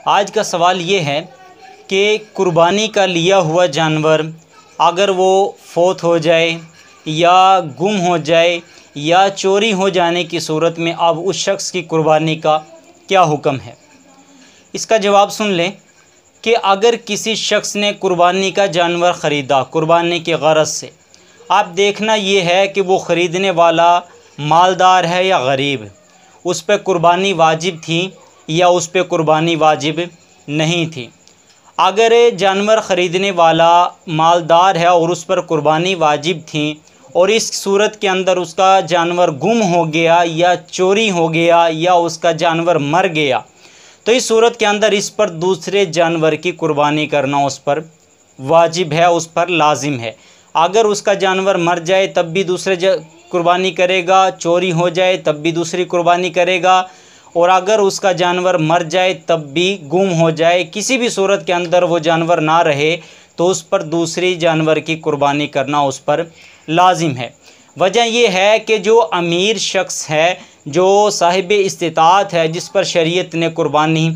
आज का सवाल ये है कि कुर्बानी का लिया हुआ जानवर अगर वो फौत हो जाए या गुम हो जाए या चोरी हो जाने की सूरत में अब उस शख्स की कुर्बानी का क्या हुक्म है। इसका जवाब सुन लें कि अगर किसी शख्स ने कुर्बानी का जानवर ख़रीदा कुर्बानी के गरज से, आप देखना ये है कि वो ख़रीदने वाला मालदार है या गरीब, उस पर कुर्बानी वाजिब थी या उस पर कुर्बानी वाजिब नहीं थी। अगर जानवर ख़रीदने वाला मालदार है और उस पर कुर्बानी वाजिब थी और इस सूरत के अंदर उसका जानवर गुम हो गया या चोरी हो गया या उसका जानवर मर गया, तो इस सूरत के अंदर इस पर दूसरे जानवर की कुर्बानी करना उस पर वाजिब है, उस पर लाजिम है। अगर उसका जानवर मर जाए तब भी दूसरे कुर्बानी करेगा, चोरी हो जाए तब भी दूसरी कुर्बानी करेगा, और अगर उसका जानवर मर जाए तब भी गुम हो जाए, किसी भी सूरत के अंदर वो जानवर ना रहे तो उस पर दूसरी जानवर की कुर्बानी करना उस पर लाजिम है। वजह यह है कि जो अमीर शख्स है, जो साहिब इस्तिताअत है, जिस पर शरीयत ने कुर्बानी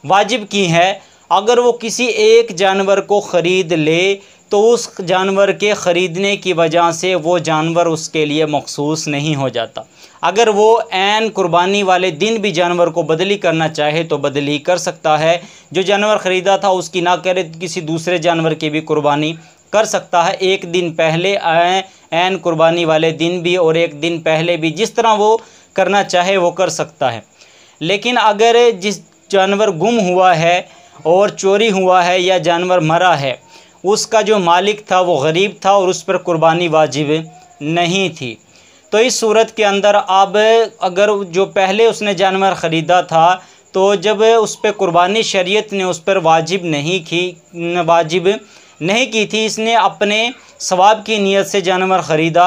वाजिब की है, अगर वो किसी एक जानवर को ख़रीद ले तो उस जानवर के ख़रीदने की वजह से वो जानवर उसके लिए मखसूस नहीं हो जाता। अगर वो ऐन कुर्बानी वाले दिन भी जानवर को बदली करना चाहे तो बदली कर सकता है। जो जानवर ख़रीदा था उसकी ना करे तो किसी दूसरे जानवर की भी कुर्बानी कर सकता है, एक दिन पहले ऐन कुर्बानी वाले दिन भी और एक दिन पहले भी, जिस तरह वो करना चाहे वो कर सकता है। लेकिन अगर जिस जानवर गुम हुआ है और चोरी हुआ है या जानवर मरा है, उसका जो मालिक था वो गरीब था और उस पर कुर्बानी वाजिब नहीं थी, तो इस सूरत के अंदर अब अगर जो पहले उसने जानवर ख़रीदा था तो जब उस पर कुर्बानी शरीयत ने उस पर वाजिब नहीं की थी, इसने अपने सवाब की नीयत से जानवर ख़रीदा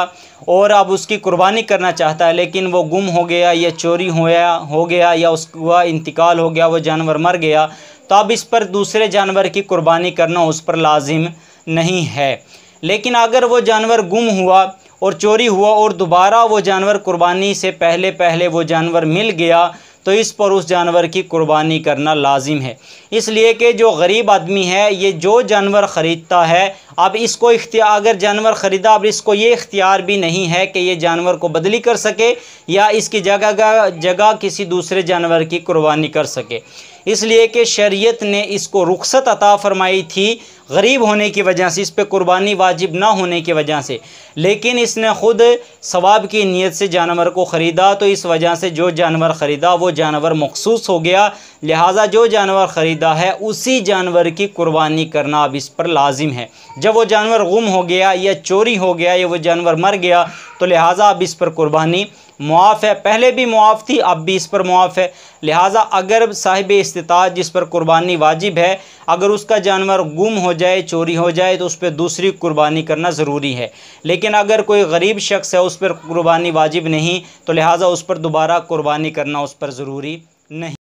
और अब उसकी कुर्बानी करना चाहता है, लेकिन वो गुम हो गया या चोरी हो गया या उसका इंतकाल हो गया, वो जानवर मर गया, तो अब इस पर दूसरे जानवर की कुर्बानी करना उस पर लाजिम नहीं है। लेकिन अगर वो जानवर गुम हुआ और चोरी हुआ और दोबारा वो जानवर कुर्बानी से पहले वो जानवर मिल गया, तो इस पर उस जानवर की कुर्बानी करना लाजिम है। इसलिए कि जो गरीब आदमी है, ये जो जानवर ख़रीदता है, अब इसको इख्तियार, अगर जानवर ख़रीदा अब इसको ये इख्तियार भी नहीं है कि ये जानवर को बदली कर सके या इसकी जगह किसी दूसरे जानवर की कुर्बानी कर सके। इसलिए कि शरीयत ने इसको रुख्सत अता फरमाई थी गरीब होने की वजह से, इस पे कुर्बानी वाजिब ना होने की वजह से, लेकिन इसने ख़ुद सवाब की नीयत से जानवर को ख़रीदा, तो इस वजह से जो जानवर ख़रीदा वो जानवर मखसूस हो गया। लिहाजा जो जानवर ख़रीदा है उसी जानवर की कुर्बानी करना अब इस पर लाजिम है। जब वो जानवर गुम हो गया या चोरी हो गया या वो जानवर मर गया, तो लिहाजा अब इस पर कुर्बानी मुआफ़ है। पहले भी मुआफ़ थी, अब भी इस पर मुआफ़ है। लिहाजा अगर साहिब इस्तिताअत जिस पर कुर्बानी वाजिब है, अगर उसका जानवर गुम हो जाए, चोरी हो जाए, तो उस पर दूसरी कुर्बानी करना ज़रूरी है। लेकिन अगर कोई गरीब शख्स है उस पर कुर्बानी वाजिब नहीं, तो लिहाजा उस पर दोबारा कुर्बानी करना उस पर ज़रूरी नहीं।